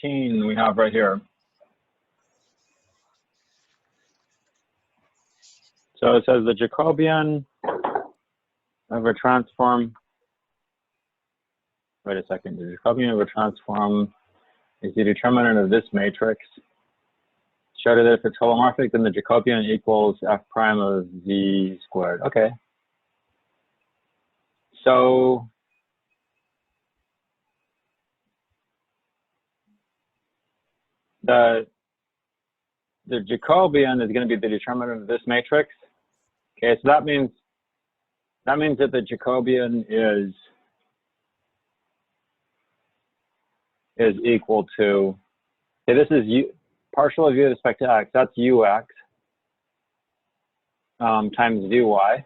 13 we have right here. So it says the Jacobian of a transform. Wait a second. The Jacobian of a transform is the determinant of this matrix. Show that if it's holomorphic, then the Jacobian equals f prime of z squared. Okay. So the Jacobian is going to be the determinant of this matrix. Okay, so that means that the Jacobian is equal to, okay, this is partial of u with respect to x, that's ux times vy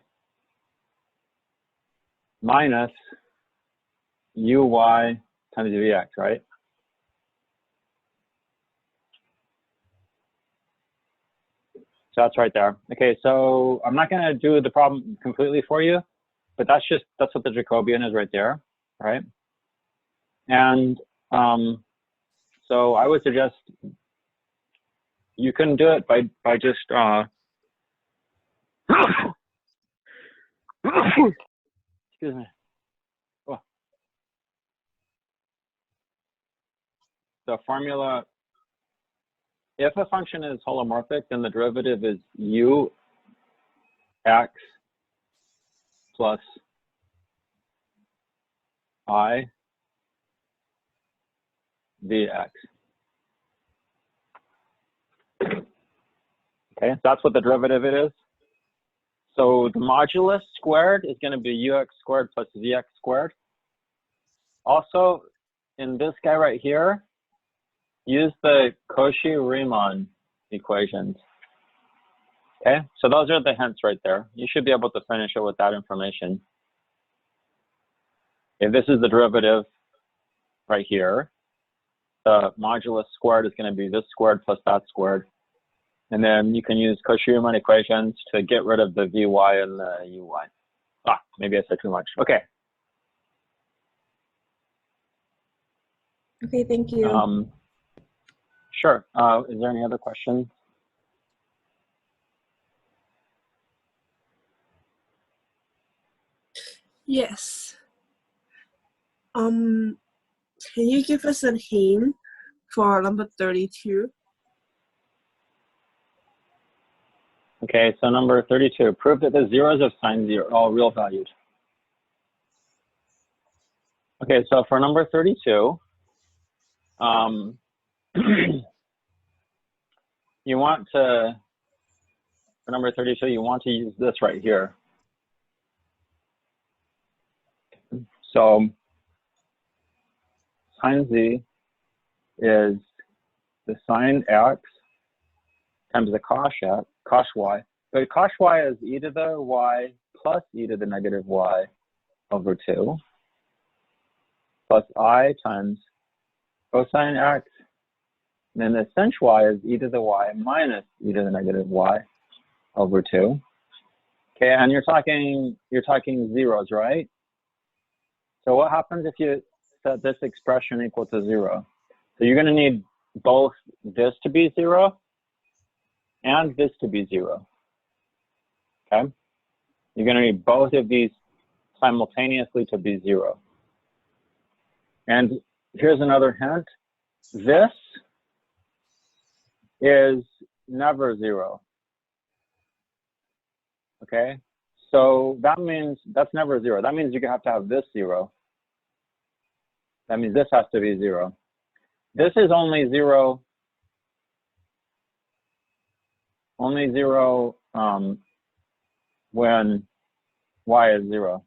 minus uy times vx, right? So that's right there. Okay, so I'm not going to do the problem completely for you, but that's what the Jacobian is right there, right? And so I would suggest you can do it by just excuse me. Oh. The formula, if a function is holomorphic, then the derivative is u x plus I dx. Okay, so that's what the derivative it is. So the modulus squared is going to be ux squared plus vx squared. Also, in this guy right here, use the Cauchy-Riemann equations. Okay, so those are the hints right there. You should be able to finish it with that information. If this is the derivative right here, the modulus squared is going to be this squared plus that squared. And then you can use Cauchy-Riemann equations to get rid of the Vy and the Uy. Ah, maybe I said too much. Okay. Okay, thank you. Sure. Is there any other questions? Yes. Can you give us a hint for number 32? Okay, so number 32, prove that the zeros of sine zero are all real valued. Okay, so for number 32, you want to, for number 32, you want to use this right here. So sine z is the sine x times the cos y. But cos y is e to the y plus e to the negative y over 2 plus I times cosine x. And then the sinh y is e to the y minus e to the negative y over 2. Okay, and you're talking zeros, right? So what happens if you set this expression equal to 0? So you're going to need both this to be 0 and this to be 0. Okay? You're going to need both of these simultaneously to be 0. And here's another hint. This is never 0. Okay? So that means that's never 0. That means you have to have this 0. That means this has to be 0. This is only 0. Only 0 when y is 0.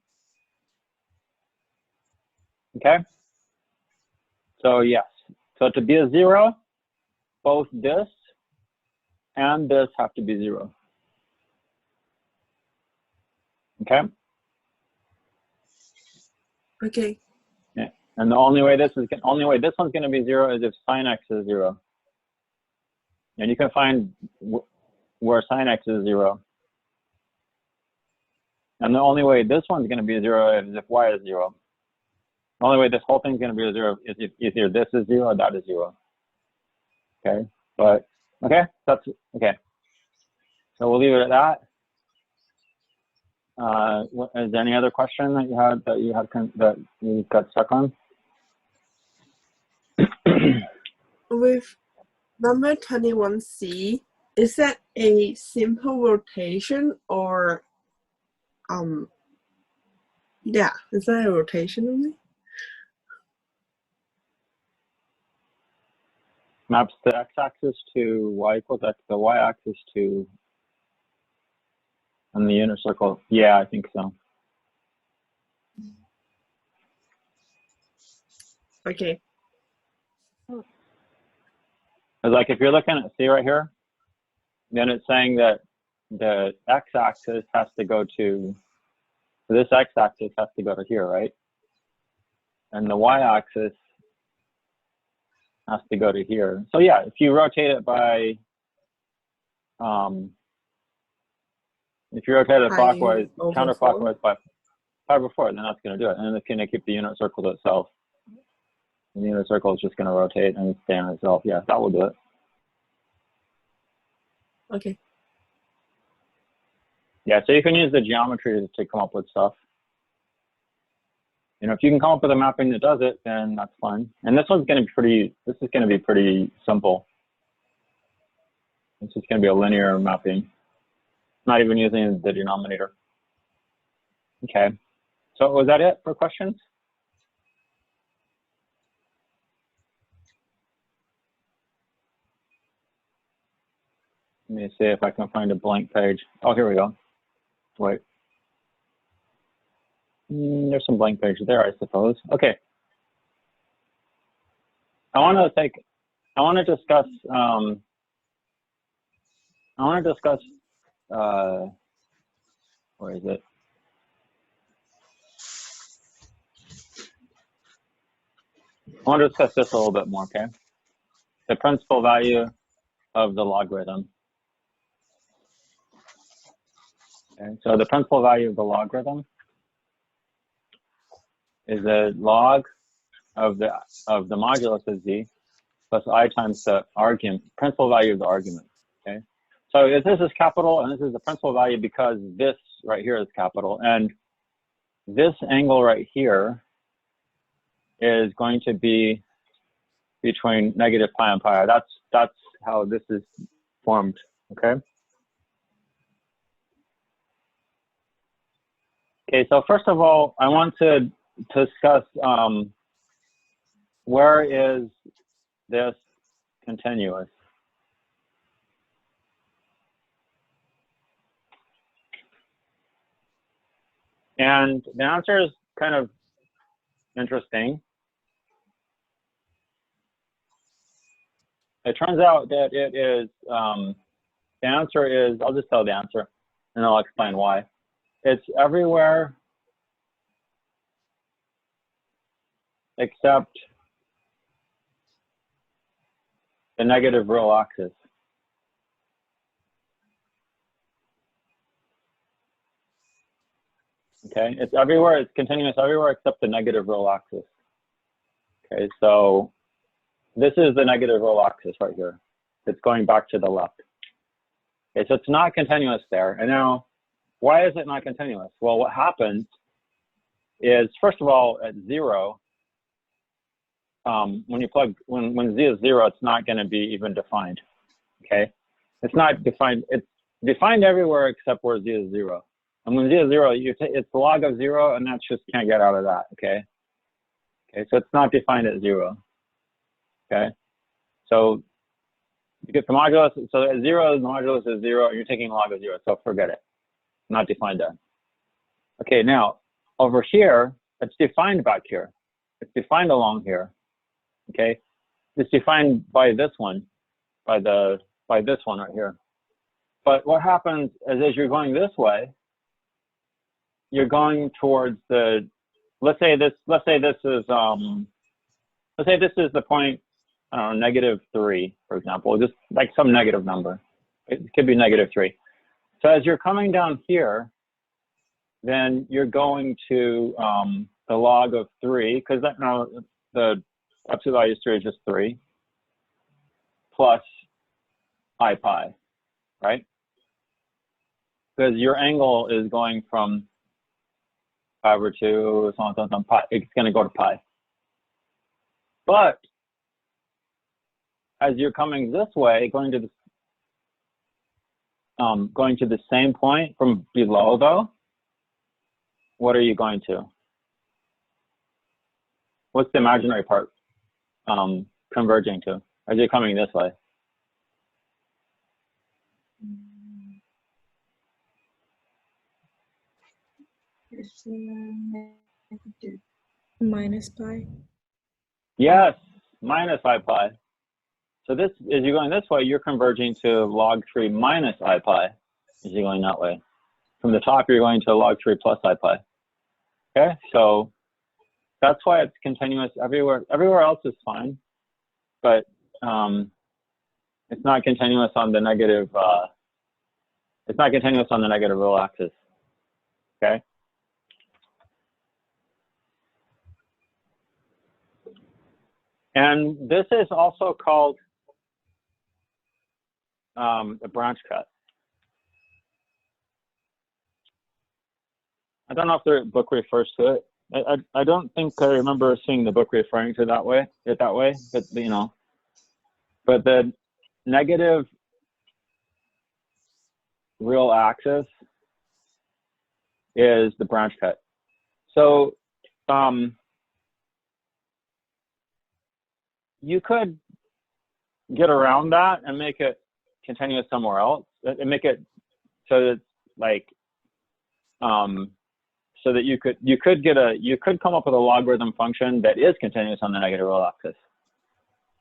Okay? So yes. So to be a 0, both this and this have to be 0. Okay? Okay. Yeah. And the only way this one's going to be 0 is if sine x is 0. And you can find where sine x is 0. And the only way this one's going to be 0 is if y is 0. The only way this whole thing's going to be 0 is if either this is 0 or that is 0. Okay, but okay, that's okay. So we'll leave it at that. Is there any other question that you got stuck on? With number 21C, is that a simple rotation or yeah, is that a rotation only? Maps the x-axis to y equals x, the y-axis to, and the unit circle. Yeah, I think so. Okay. Because like if you're looking at C right here, then it's saying that the x-axis has to go to, this x-axis has to go to here, right? And the y-axis has to go to here. So yeah, if you rotate it by, if you rotate it clockwise, counterclockwise by pi over 4, then that's going to do it. And it's going to keep the unit circle to itself. And the unit circle is just going to rotate and stay on itself. Yeah, that will do it. Okay. Yeah, so you can use the geometry to come up with stuff. You know, if you can come up with a mapping that does it, then that's fine. And this one's going to be pretty, this is going to be pretty simple. This is going to be a linear mapping, not even using the denominator. Okay, so was that it for questions? Let me see if I can find a blank page. Oh, here we go. Wait. There's some blank pages there, I suppose. Okay. I want to discuss, where is it? I want to discuss this a little bit more, okay? The principal value of the logarithm. Okay, so the principal value of the logarithm is the log of the modulus of z plus I times the argument, principal value of the argument, okay? So if this is capital and this is the principal value because this right here is capital, and this angle right here is going to be between negative pi and pi. That's how this is formed, okay? Okay, so first of all, I want to discuss where is this continuous? And the answer is kind of interesting. It turns out that it is, the answer is, I'll just tell the answer and I'll explain why. It's everywhere except the negative real axis. Okay, it's everywhere, it's continuous everywhere except the negative real axis. Okay, so this is the negative real axis right here. It's going back to the left. Okay, so it's not continuous there. And now, why is it not continuous? Well, what happens is, first of all, at 0, when you plug, when z is 0, it's not going to be even defined. Okay, it's not defined. It's defined everywhere except where z is 0. And when z is 0, it's the log of 0, and that's just can't get out of that. Okay. Okay, so it's not defined at 0. Okay, so you get the modulus. So at 0, the modulus is 0, and you're taking log of 0. So forget it. Not defined there. Okay, now over here, it's defined back here. It's defined along here. Okay, it's defined by this one, by this one right here. But what happens is, as you're going this way, you're going towards the. Let's say this is the point, I don't know, -3, for example, just like some negative number. It could be -3. So as you're coming down here, then you're going to the log of 3, because that now the absolute value is 3 is just 3, plus I pi, right? Because your angle is going from pi over 2, so on, so on, pi. It's going to go to pi. But as you're coming this way, going to the same point from below, though, what are you going to? What's the imaginary part converging to as you're coming this way? It's minus pi. Yes, minus I pi. So this, as you're going this way, you're converging to log 3 minus I pi as you're going that way. From the top, you're going to log 3 plus I pi. Okay, so that's why it's continuous everywhere. Everywhere else is fine, but it's not continuous on the negative. It's not continuous on the negative real axis. Okay. And this is also called a branch cut. I don't know if the book refers to it. I don't think I remember seeing the book referring to that way, but you know, but the negative real axis is the branch cut. So you could get around that and make it continuous somewhere else, and make it so that it's like so that you could come up with a logarithm function that is continuous on the negative real axis.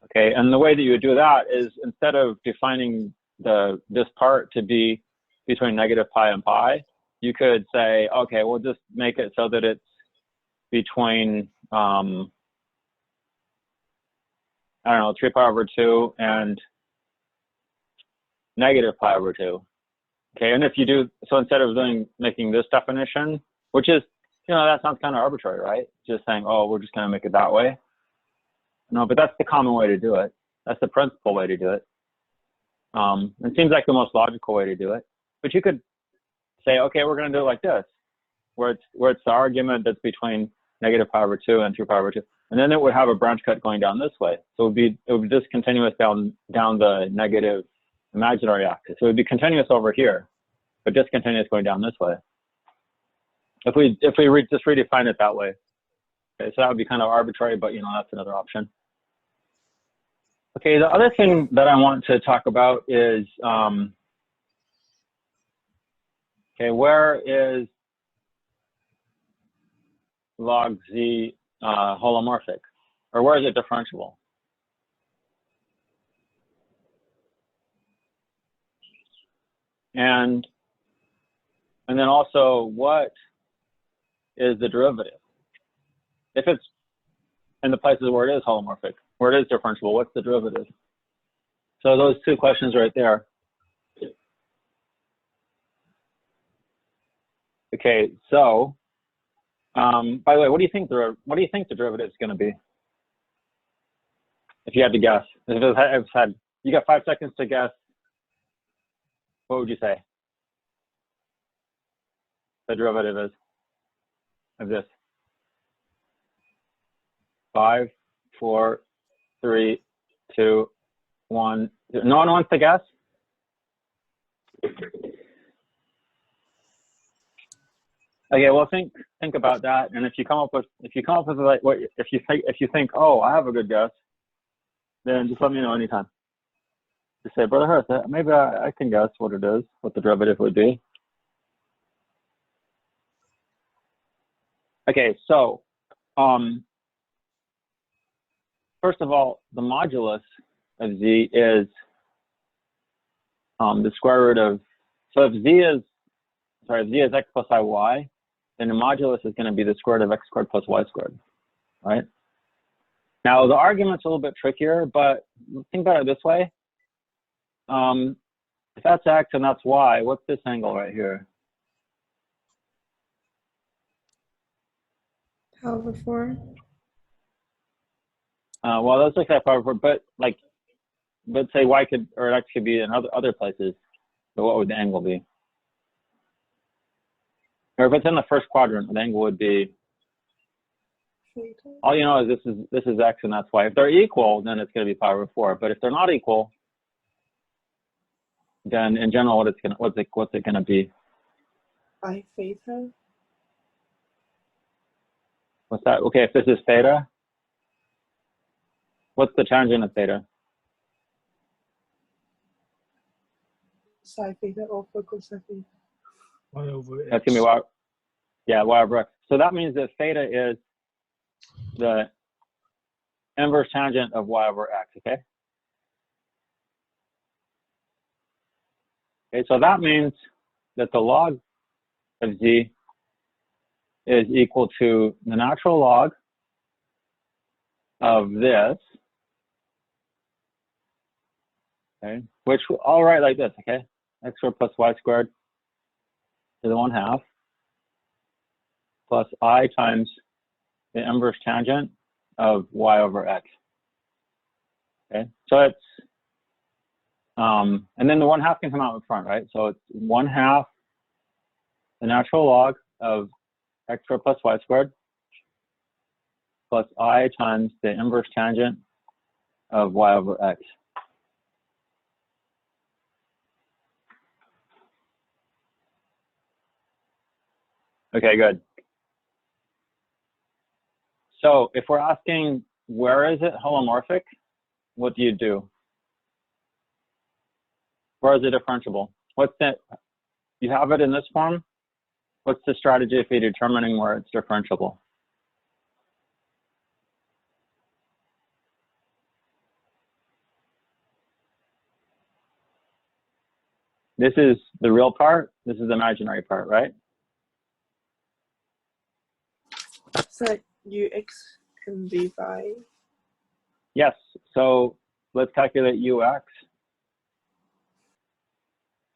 Okay, and the way that you would do that is, instead of defining this part to be between negative pi and pi, you could say, okay, we'll just make it so that it's between I don't know, 3 pi over 2 and negative pi over 2. Okay, and if you do, so instead of making this definition, which is, you know, that sounds kind of arbitrary, right? Just saying, oh, we're just going to make it that way. No, but that's the common way to do it. That's the principal way to do it. It seems like the most logical way to do it. But you could say, okay, we're going to do it like this, where it's the argument that's between negative pi over 2 and 3 pi over 2. And then it would have a branch cut going down this way. So it would be discontinuous down the negative imaginary axis. So it would be continuous over here, but discontinuous going down this way. If we just redefine it that way. Okay, so that would be kind of arbitrary, but you know, that's another option. Okay, the other thing that I want to talk about is, okay, where is log z holomorphic, or where is it differentiable? And then also, what is the derivative? If it's in the places where it is holomorphic, where it is differentiable, what's the derivative? So those two questions right there. Okay, so by the way, what do you think the derivative is going to be? If you had to guess, you got 5 seconds to guess, what would you say the derivative is of this? 5, 4, 3, 2, 1. No one wants to guess? Okay, well, think about that, and if you come up with like if you think, oh, I have a good guess, then just let me know anytime. Just say, Brother Harris, maybe I can guess what it is, what the derivative would be. Okay, so first of all, the modulus of z is the square root of, so if z is x plus iy, then the modulus is going to be the square root of x squared plus y squared, right? Now, the argument's a little bit trickier, but think about it this way. If that's x and that's y, what's this angle right here? Pi over 4. Well, that's like that pi over 4, but like but say y could, or x could be in other places. So what would the angle be? Or if it's in the first quadrant, the angle would be, all you know is this is x and that's y. If they're equal, then it's going to be pi over 4. But if they're not equal, then in general, what's it going to be? Pi theta. What's that? Okay, if this is theta, what's the tangent of theta? Psi theta over cosine theta. Y over X. That's going to be y. Yeah, y over x. So that means that theta is the inverse tangent of y over x, okay? Okay, so that means that the log of z is equal to the natural log of this, okay, which I'll write like this, okay? X squared plus y squared to the 1/2 plus I times the inverse tangent of y over x. Okay, so it's, and then the 1/2 can come out in front, right? So it's 1/2 the natural log of x squared plus y squared plus I times the inverse tangent of y over x. Okay, good. So if we're asking where is it holomorphic, what do you do? Where is it differentiable? What's that? You have it in this form. What's the strategy for determining where it's differentiable? This is the real part. This is the imaginary part, right? So ux can be by Yes. So let's calculate ux.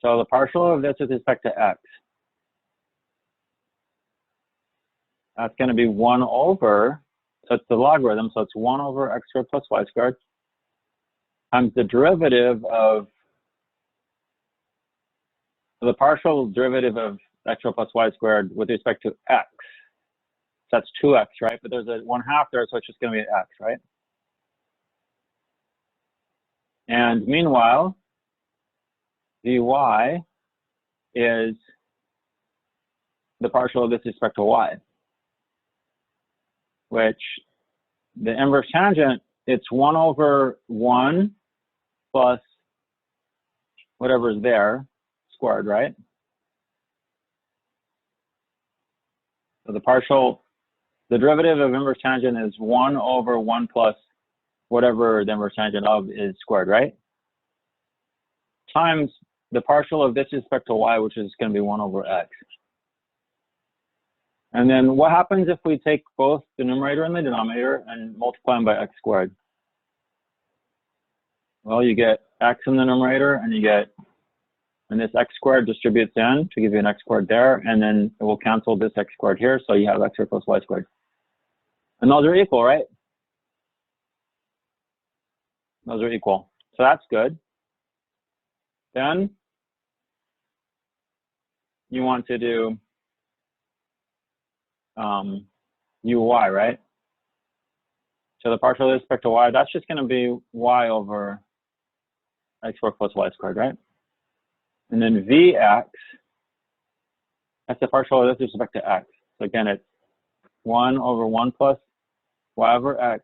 So the partial of this with respect to x, that's going to be 1 over, so it's the logarithm, so it's 1 over x squared plus y squared times the derivative of, the partial derivative of x squared plus y squared with respect to x. So that's 2x, right? But there's a 1/2 there, so it's just going to be x, right? And meanwhile, dy is the partial of this with respect to y, which the inverse tangent, it's 1 over 1 plus whatever's there squared, right? So the partial, the derivative of inverse tangent is 1 over 1 plus whatever the inverse tangent of is squared, right? Times the partial of this with respect to y, which is going to be 1 over x. And then what happens if we take both the numerator and the denominator and multiply them by x squared? Well, you get x in the numerator, and you get, and this x squared distributes in to give you an x squared there, and then it will cancel this x squared here, so you have x squared plus y squared. And those are equal, right? Those are equal. So that's good. Then you want to do uy, right? So the partial with respect to y, that's just going to be y over x squared plus y squared, right? And then vx, that's the partial of this with respect to x. So again, it's 1 over 1 plus y over x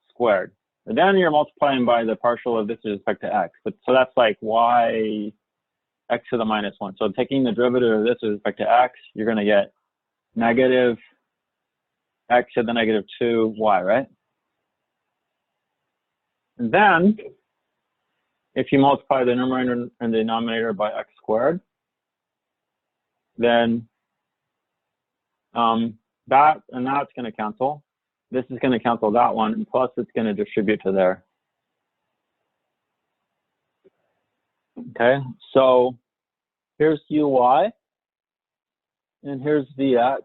squared. And then you're multiplying by the partial of this with respect to x. But so that's like y x to the -1. So taking the derivative of this with respect to x, you're going to get negative x to the -2y, right? And then if you multiply the numerator and the denominator by x squared, then that and that's going to cancel. This is going to cancel that one, and plus it's going to distribute to there. Okay, so here's uy, and here's vx.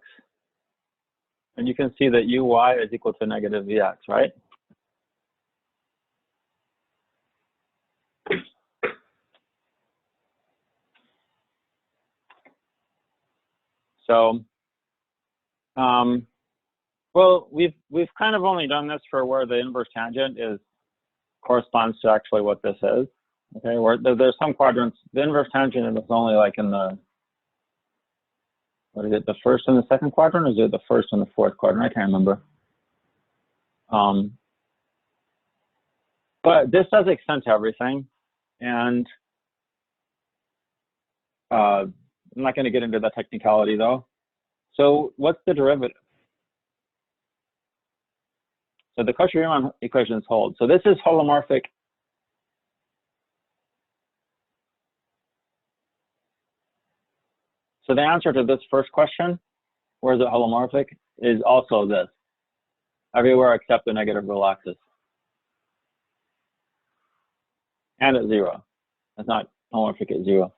And you can see that uy is equal to negative vx, right? So, well, we've kind of only done this for where the inverse tangent corresponds to actually what this is. Okay, where there's some quadrants. The inverse tangent is only like in the, what is it, the first and the second quadrant, or is it the first and the fourth quadrant? I can't remember. But this does extend to everything, and I'm not going to get into the technicality though. So what's the derivative? So the Cauchy-Riemann equations hold. So this is holomorphic. So the answer to this first question, where is it holomorphic, is also this. Everywhere except the negative real axis. And at 0. It's not holomorphic at 0.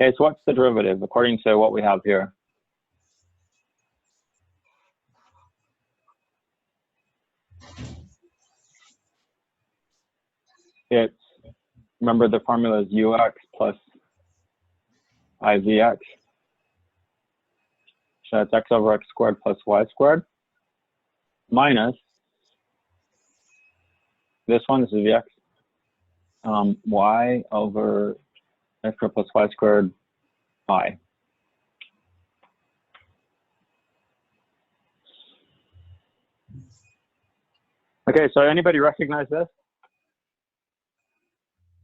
Okay, so what's the derivative according to what we have here? It's, remember the formula is ux plus ivx. So that's x over x squared plus y squared minus, this one, this is vx, y over x squared plus y squared I. Okay, so anybody recognize this?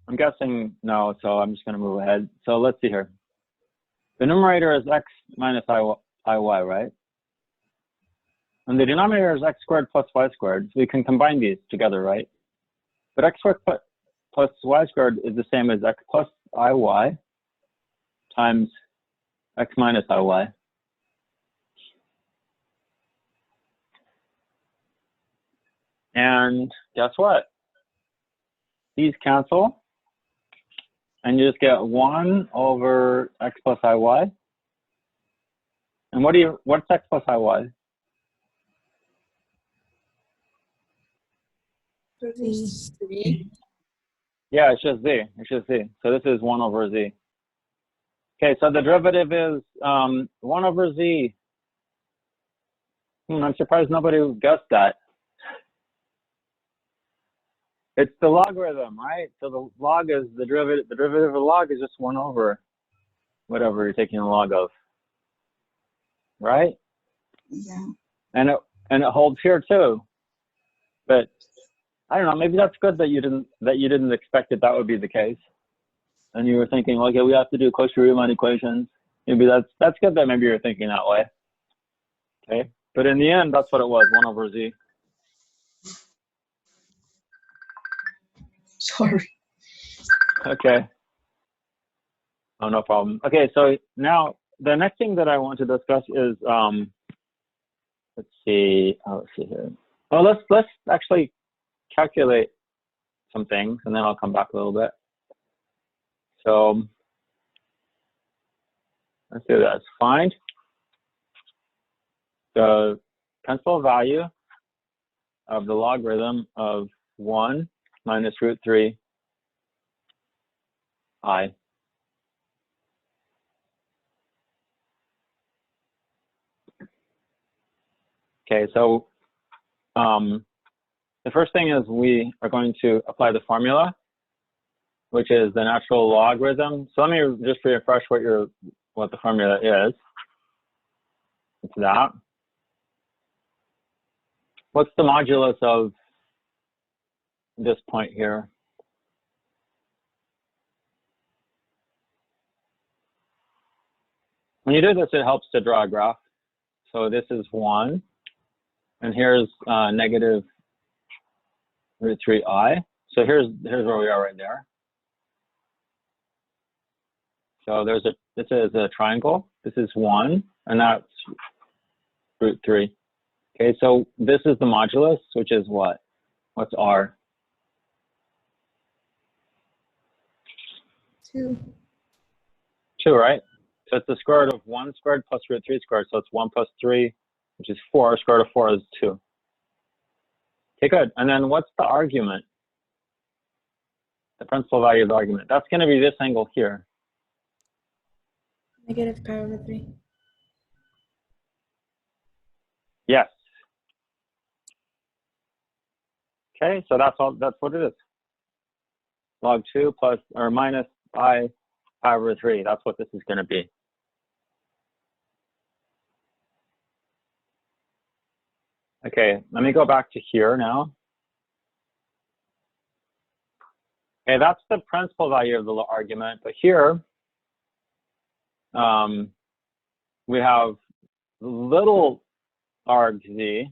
I'm guessing no, so I'm just going to move ahead. So let's see here. The numerator is x minus iy, right? And the denominator is x squared plus y squared. So we can combine these together, right? But x squared plus y squared is the same as x plus iy times x minus iy. And guess what? These cancel. And you just get 1 over x plus iy. And what's x plus iy? Z. Yeah, it's just z. It's just z. So this is 1 over z. Okay, so the derivative is 1 over z. I'm surprised nobody guessed that. It's the logarithm, right? So the log is the derivative. The derivative of the log is just 1 over whatever you're taking the log of, right? Yeah. And it holds here too. But I don't know. Maybe that's good that you didn't expect that would be the case, and you were thinking, okay, we have to do Cauchy-Riemann equations. Maybe that's good that maybe you're thinking that way. Okay, but in the end, that's what it was, 1 over z. Sorry. Okay. Oh, no problem. Okay, so now the next thing that I want to discuss is let's see here. Oh, let's actually calculate some things, and then I'll come back a little bit. So let's do this. Find the principal value of the logarithm of 1 minus root 3 I. Okay, so the first thing is we are going to apply the formula, which is the natural logarithm. So let me just refresh what the formula is. It's that. What's the modulus of this point here? When you do this, it helps to draw a graph. So this is 1, and here's negative root 3i. So here's where we are right there. So this is a triangle. This is 1, and that's root 3. Okay, so this is the modulus, which is what? What's r? 2. 2, right? So it's the square root of 1 squared plus root 3 squared. So it's 1 plus 3, which is 4. Square root of 4 is 2. Okay, good. And then what's the argument? the principal value of the argument. That's going to be this angle here. Negative pi over 3. Yes. Okay, so that's all. That's what it is. Log 2 plus or minus pi over 3. That's what this is going to be. Okay, let me go back to here now. Okay, that's the principal value of the argument, but here we have little arg z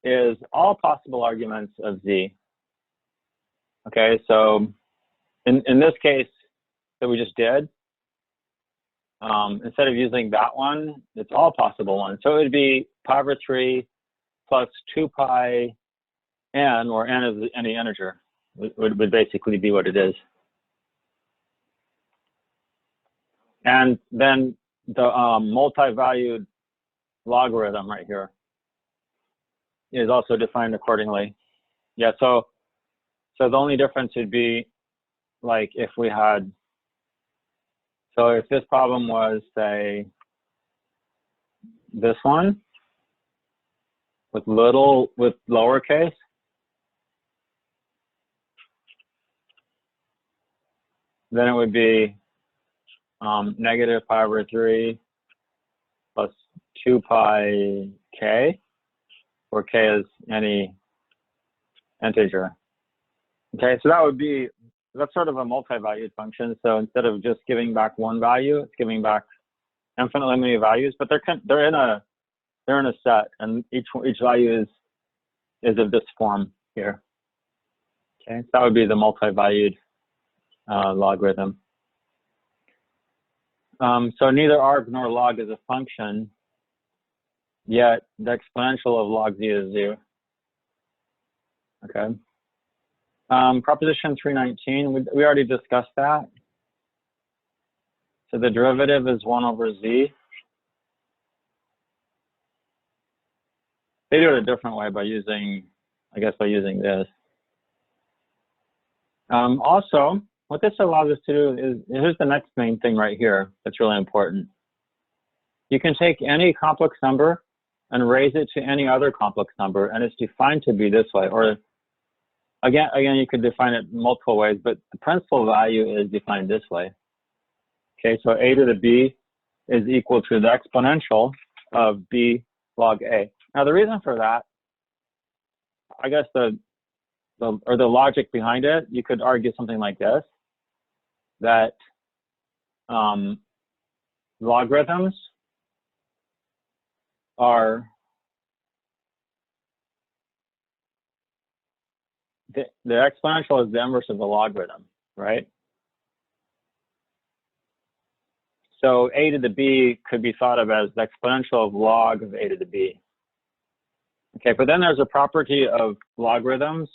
is all possible arguments of z. Okay, so in this case that we just did, instead of using that one, it's all possible ones. So it would be pi over 3 plus 2 pi n, or n is any integer, would basically be what it is. And then the multi-valued logarithm right here is also defined accordingly. Yeah, so the only difference would be like if we had, so if this problem was, say, this one with lowercase, then it would be negative pi over 3 plus 2 pi k, where k is any integer. Okay, so that would be, that's sort of a multi-valued function. So instead of just giving back one value, it's giving back infinitely many values, but they're in a set, and each value is of this form here. Okay, so that would be the multi-valued logarithm. So neither arg nor log is a function, yet the exponential of log z is 0. Okay. Proposition 319, we already discussed that. So the derivative is 1 over z. They do it a different way by using, I guess, by using this. Also, what this allows us to do is, here's the next main thing right here that's really important. You can take any complex number and raise it to any other complex number, and it's defined to be this way. Or again, you could define it multiple ways, but the principal value is defined this way. Okay, so a to the b is equal to the exponential of b log a. Now the reason for that, I guess the logic behind it, you could argue something like this, that logarithms are the exponential is the inverse of the logarithm, right? So a to the b could be thought of as the exponential of log of a to the b. Okay, but then there's a property of logarithms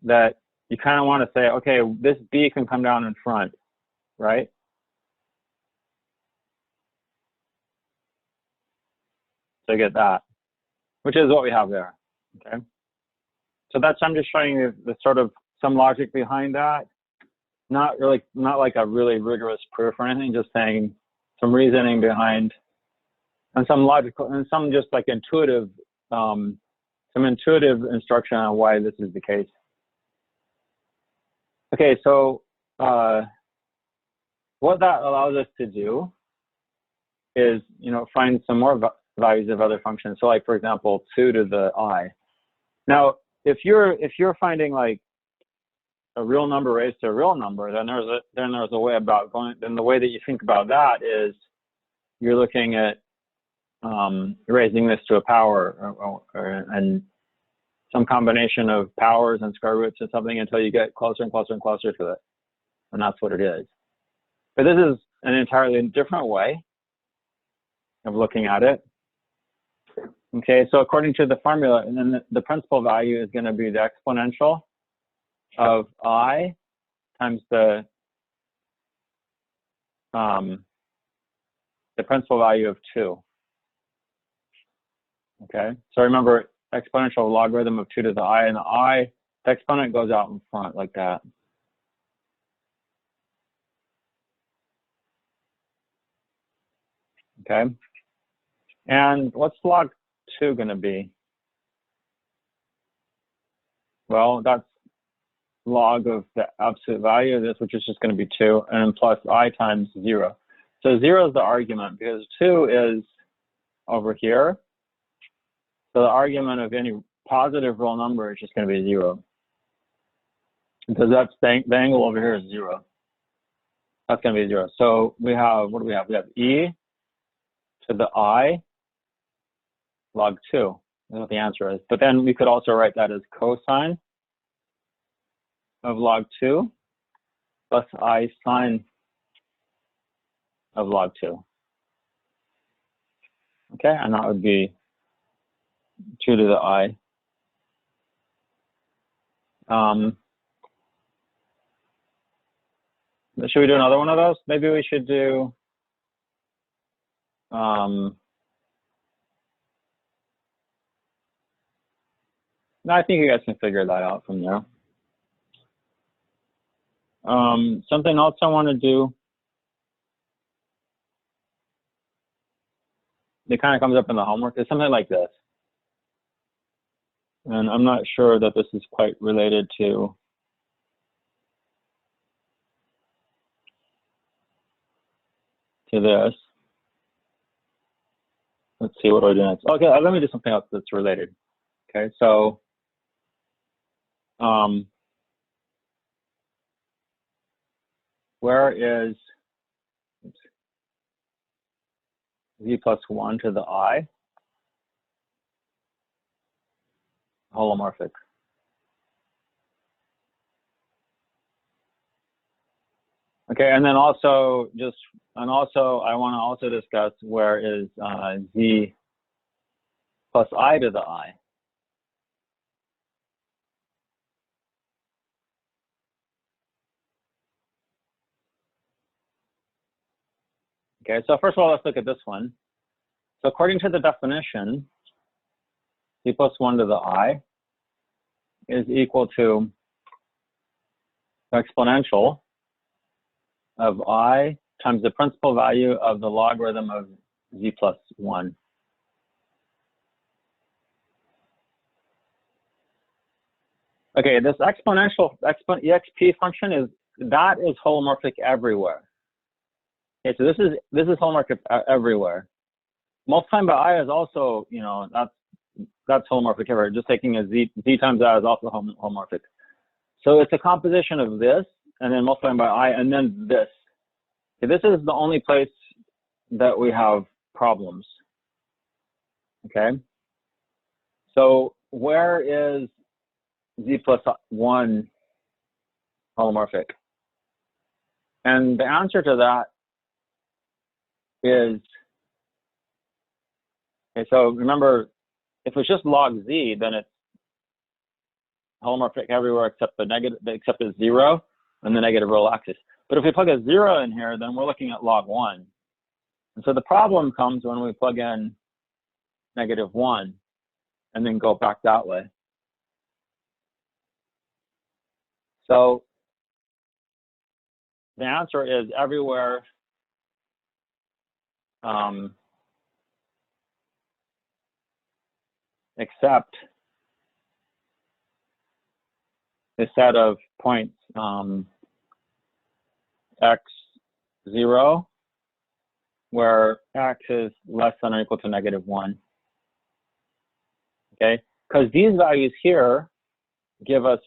that you kind of want to say, okay, this b can come down in front, right? So get that, which is what we have there, okay? So that's, I'm just showing you the sort of some logic behind that. Not like a really rigorous proof or anything, just saying some reasoning behind, and some logical, and some just like intuitive, some intuitive instruction on why this is the case. Okay, so what that allows us to do is, find some more values of other functions. So like, for example, 2 to the I. Now, if you're finding like a real number raised to a real number, then there's a way about going. Then the way that you think about that is you're looking at raising this to a power, and some combination of powers and square roots or something until you get closer and closer and closer to it, and that's what it is. But this is an entirely different way of looking at it. Okay, so according to the formula, and then the principal value is going to be the exponential of I times the principal value of 2. Okay, so remember, exponential logarithm of 2 to the I, and the I The exponent goes out in front like that. Okay. And what's log 2 going to be? Well, that's log of the absolute value of this, which is just going to be 2, and then plus I times 0. So 0 is the argument because 2 is over here. So the argument of any positive real number is just going to be 0. Because that's the angle over here is 0. That's going to be 0. So we have, what do we have? We have e to the I log 2. That's what the answer is. But then we could also write that as cosine of log 2 plus I sine of log 2. Okay, and that would be 2 to the I. Should we do another one of those? Maybe we should do, no, I think you guys can figure that out from there. Something else I want to do, it kind of comes up in the homework, is something like this. And I'm not sure that this is quite related to this. Let's see, what do I do next? Okay, let me do something else that's related. Okay, so where is z plus 1 to the I holomorphic? Okay, and then also I want to also discuss where is z plus I to the I. Okay, so first of all, let's look at this one. So according to the definition, z plus 1 to the I is equal to the exponential of I times the principal value of the logarithm of z plus 1. Okay, this exponential exp function is holomorphic everywhere. Okay, so this is holomorphic everywhere. Multiplying by I is also, you know, that's holomorphic everywhere. Just taking a z times I is also holomorphic. So it's a composition of this, and then multiplying by I, and then this. Okay, this is the only place that we have problems. Okay. So where is z plus 1 holomorphic? And the answer to that is, okay, so remember, if it's just log z, then it's holomorphic everywhere except the 0 and the negative real axis. But if we plug a 0 in here, then we're looking at log 1. And so the problem comes when we plug in -1 and then go back that way. So the answer is everywhere except the set of points x0, where x is less than or equal to -1. Okay, because these values here give us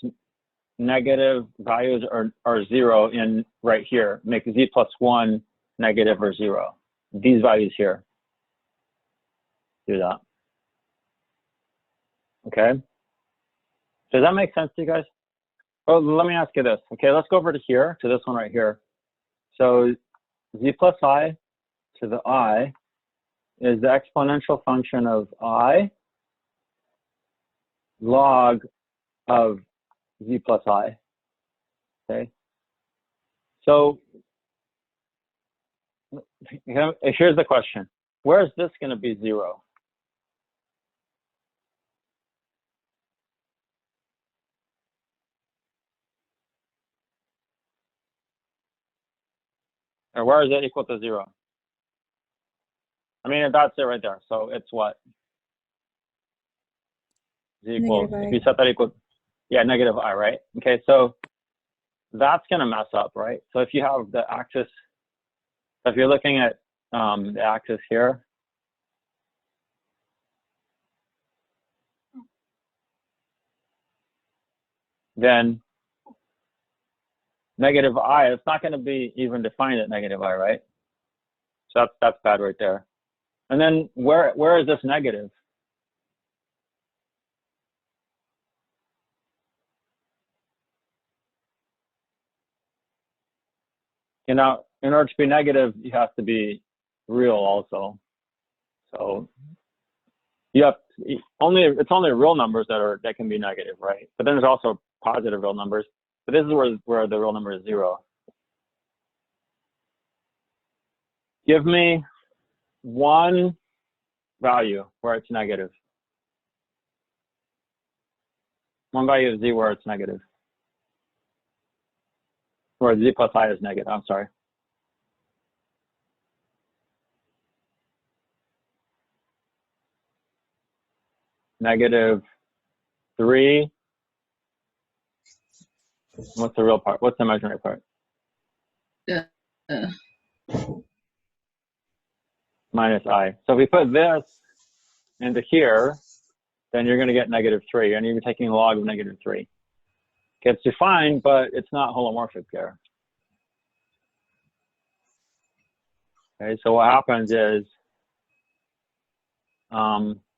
negative values or 0 in right here, make z plus 1 negative or 0. These values here do that. Okay, does that make sense to you guys? Oh, let me ask you this. Okay, let's go over to here, to this one right here. So z plus I to the I is the exponential function of I log of z plus I. Okay, so here's the question. Where is this going to be 0? Or where is it equal to 0? I mean, that's it right there. So it's what? Is equals, Negative I. if you set that equal, yeah, negative I, right? Okay, so that's going to mess up, right? So if you have the axis, if you're looking at the axis here, then negative I, it's not going to be even defined at negative I, right? So that's bad right there. And then where is this negative? You know, in order to be negative, you have to be real also. So you have it's only real numbers that can be negative, right? But then there's also positive real numbers. But this is where the real number is 0. Give me one value where it's negative. One value of z where it's negative. Where z plus I is negative, I'm sorry. Negative 3. What's the real part? What's the imaginary part? Minus I. So if we put this into here, then you're going to get negative 3, and you're taking log of negative 3. It's defined, but it's not holomorphic there. Okay, so what happens is,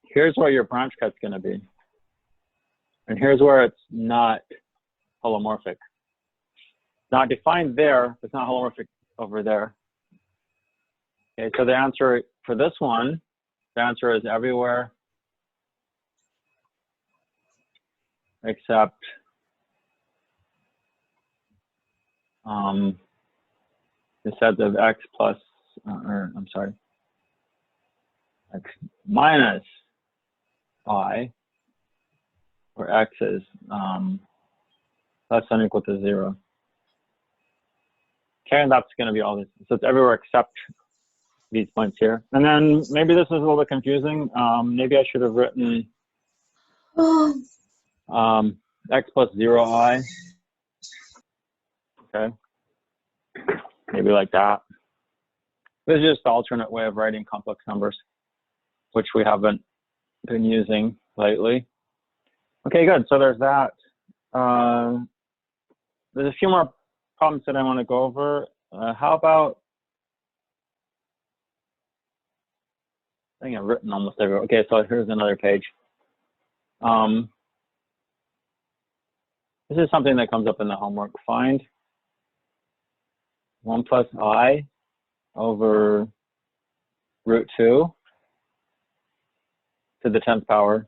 here's where your branch cut's going to be. And here's where it's not holomorphic. Not defined there, it's not holomorphic over there. Okay, so the answer for this one, the answer is everywhere except the set of x plus, I'm sorry, x minus I, where x is less than or equal to 0. Okay, and that's going to be all this. So it's everywhere except these points here. And then maybe this is a little bit confusing. Maybe I should have written x plus 0i. Okay, maybe like that. This is just the alternate way of writing complex numbers, which we haven't been using lately. Okay, good. So there's that. There's a few more problems that I want to go over. How about, I think I've written almost everywhere. Okay, so here's another page. This is something that comes up in the homework. Find 1 plus I over root 2 to the 10th power.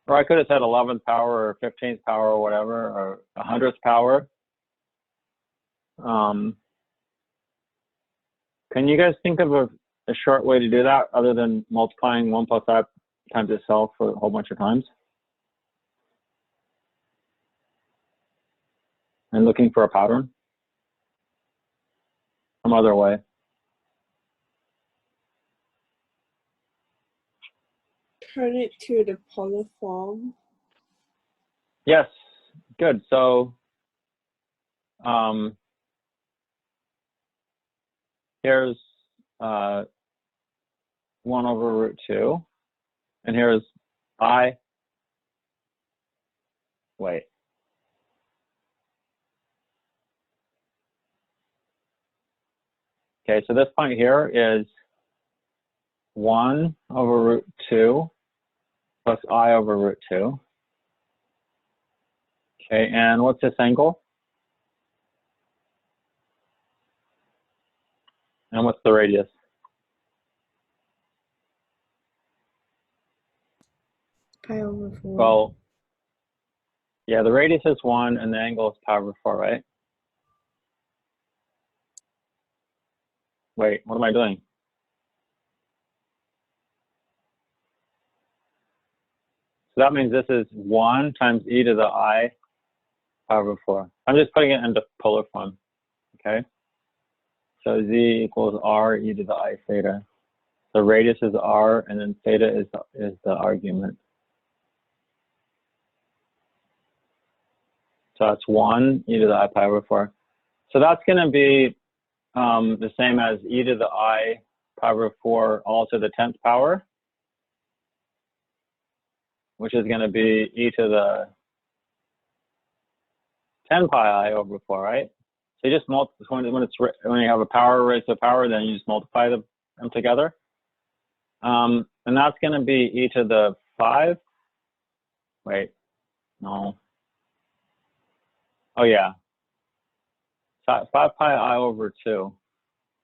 Or I could have said 11th power or 15th power or whatever, or 100th power. Can you guys think of a short way to do that other than multiplying 1 plus I times itself for a whole bunch of times? And looking for a pattern? Some other way. Turn it to the polar form. Yes, good. So here's 1 over root 2. And here's I. Wait. Okay, so this point here is 1 over root 2 plus I over root 2. Okay, and what's this angle? And what's the radius? Pi over 4. Well, yeah, the radius is 1 and the angle is pi over 4, right? Wait, what am I doing? So that means this is 1 times e to the I pi over 4. I'm just putting it into polar form, okay? So z equals r e to the I theta. The radius is r, and then theta is the argument. So that's 1 e to the I pi over 4. So that's going to be the same as e to the I pi over 4 all to the 10th power, which is going to be e to the 10 pi I over 4, right? So you just multiply, when you have a power raised to a power, then you just multiply them together. And that's going to be e to the 5. Wait, no. Oh, yeah. 5 pi I over 2.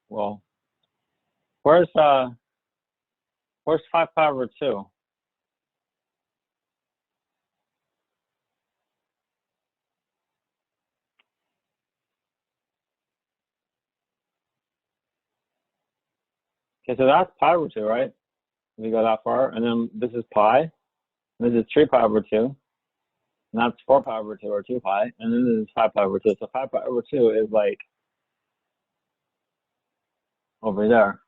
Well, where's 5 pi over 2? Okay, so that's pi over 2, right? We go that far, and then this is pi. This is 3 pi over 2. And that's 4 pi over 2 or 2 pi. And then this is 5 pi over 2. So 5 pi over 2 is like over there.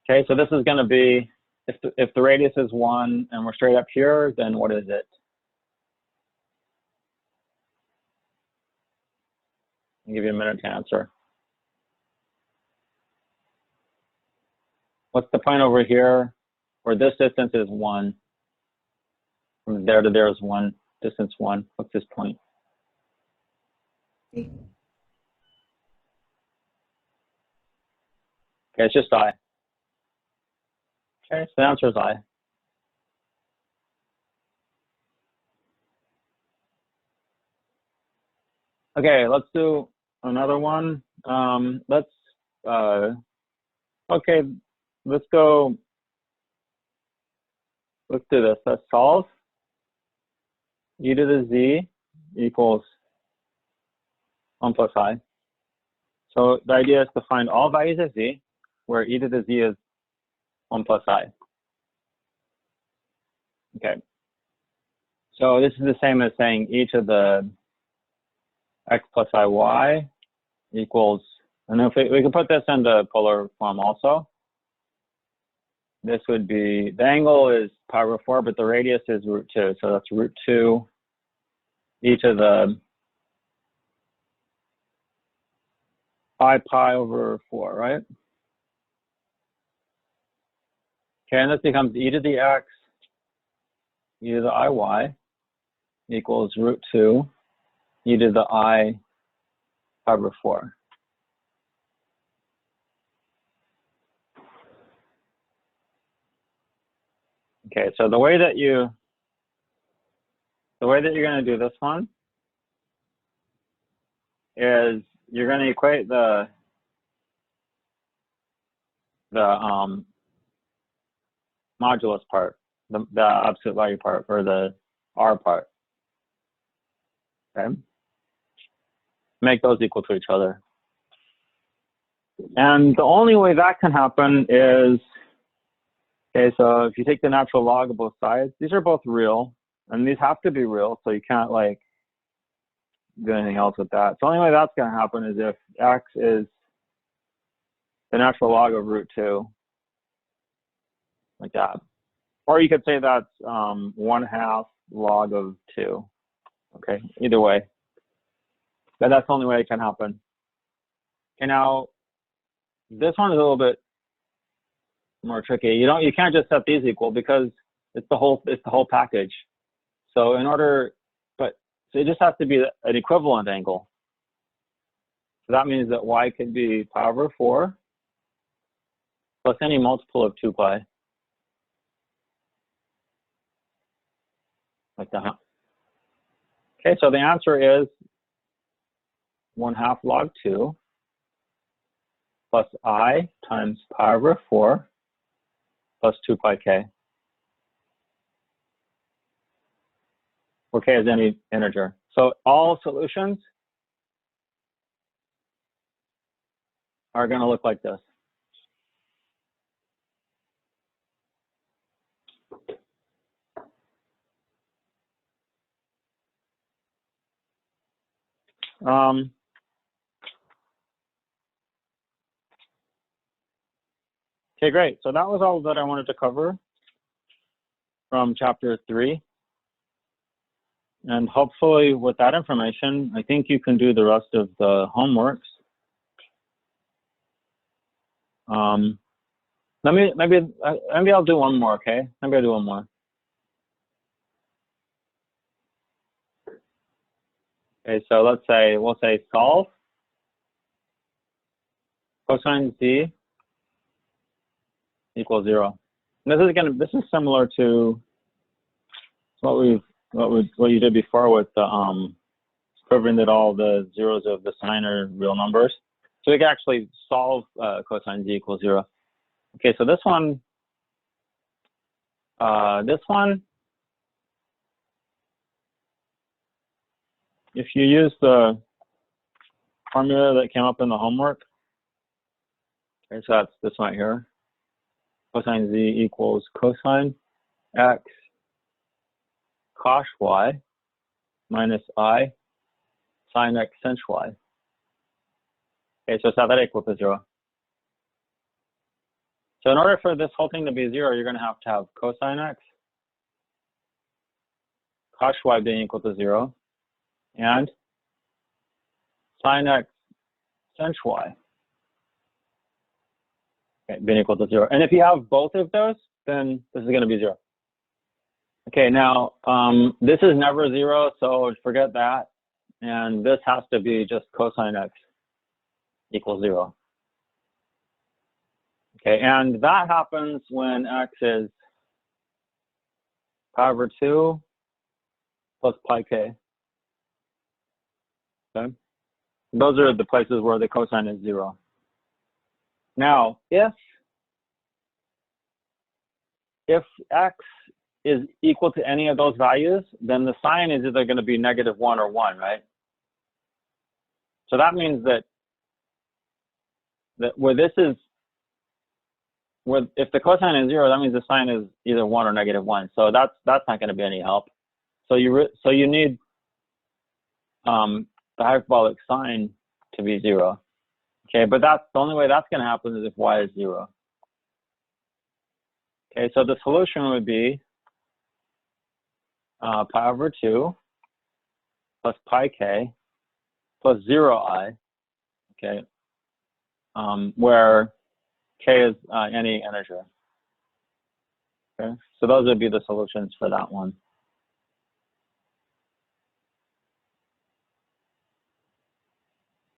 Okay, so this is going to be, if the radius is 1 and we're straight up here, then what is it? I'll give you a minute to answer. What's the point over here where this distance is 1? From there to there is 1, distance 1. What's this point? Okay, it's just I. Okay, so the answer is I. Okay, let's do another one. Okay, let's do this. Let's solve e to the z equals 1 plus I. So the idea is to find all values of z where e to the z is 1 plus I. Okay. So this is the same as saying e to the x plus iy equals, and if we can put this into polar form also. This would be, the angle is pi over 4, but the radius is √2. So that's √2 e to the pi over 4, right? Okay, and this becomes e to the x, e to the iy equals √2 e to the I pi over 4. Okay, so the way that you're going to do this one is you're going to equate the modulus part, the absolute value part, or the r part. Okay, make those equal to each other. And the only way that can happen is, okay, so if you take the natural log of both sides, these are both real, and these have to be real, so you can't like do anything else with that. So the only way that's going to happen is if x is the natural log of √2, like that. Or you could say that's 1/2 log of 2. Okay, either way. But that's the only way it can happen. Okay, now this one is a little bit more tricky. You can't just set these equal because it's the whole package. So so it just has to be an equivalent angle. So that means that y could be pi over 4 plus any multiple of 2 pi. Like that. Okay, so the answer is 1/2 log 2 plus I times pi over 4 plus 2 pi k, where k is any integer. So all solutions are going to look like this. Okay, great. So that was all that I wanted to cover from chapter 3. And hopefully with that information, I think you can do the rest of the homeworks. Maybe I'll do one more, okay? Maybe I'll do one more. Okay, so let's say, we'll say solve cosine z equals 0. And this is similar to what you did before with the proving that all the zeros of the sine are real numbers. So we can actually solve cosine z equals 0. Okay, so this one, if you use the formula that came up in the homework, okay, so that's this one right here. Cosine z equals cosine x cos y minus I sine x sin y. Okay, so set that equal to 0. So in order for this whole thing to be 0, you're going to have cosine x cos y being equal to 0 and sine x sin y being equal to 0. And if you have both of those, then this is going to be 0. Okay, now this is never 0, so forget that. And this has to be just cosine x equals 0. Okay, and that happens when x is pi over 2 plus pi k. Okay, those are the places where the cosine is 0. Now, if x is equal to any of those values, then the sign is either going to be -1 or 1, right? So that means that if the cosine is 0, that means the sign is either 1 or -1. So that's not going to be any help. So you need the hyperbolic sign to be 0. Okay, but that's the only way that's going to happen is if y is 0. Okay, so the solution would be pi over 2 plus pi k plus 0i, okay, where k is any integer. Okay, so those would be the solutions for that one.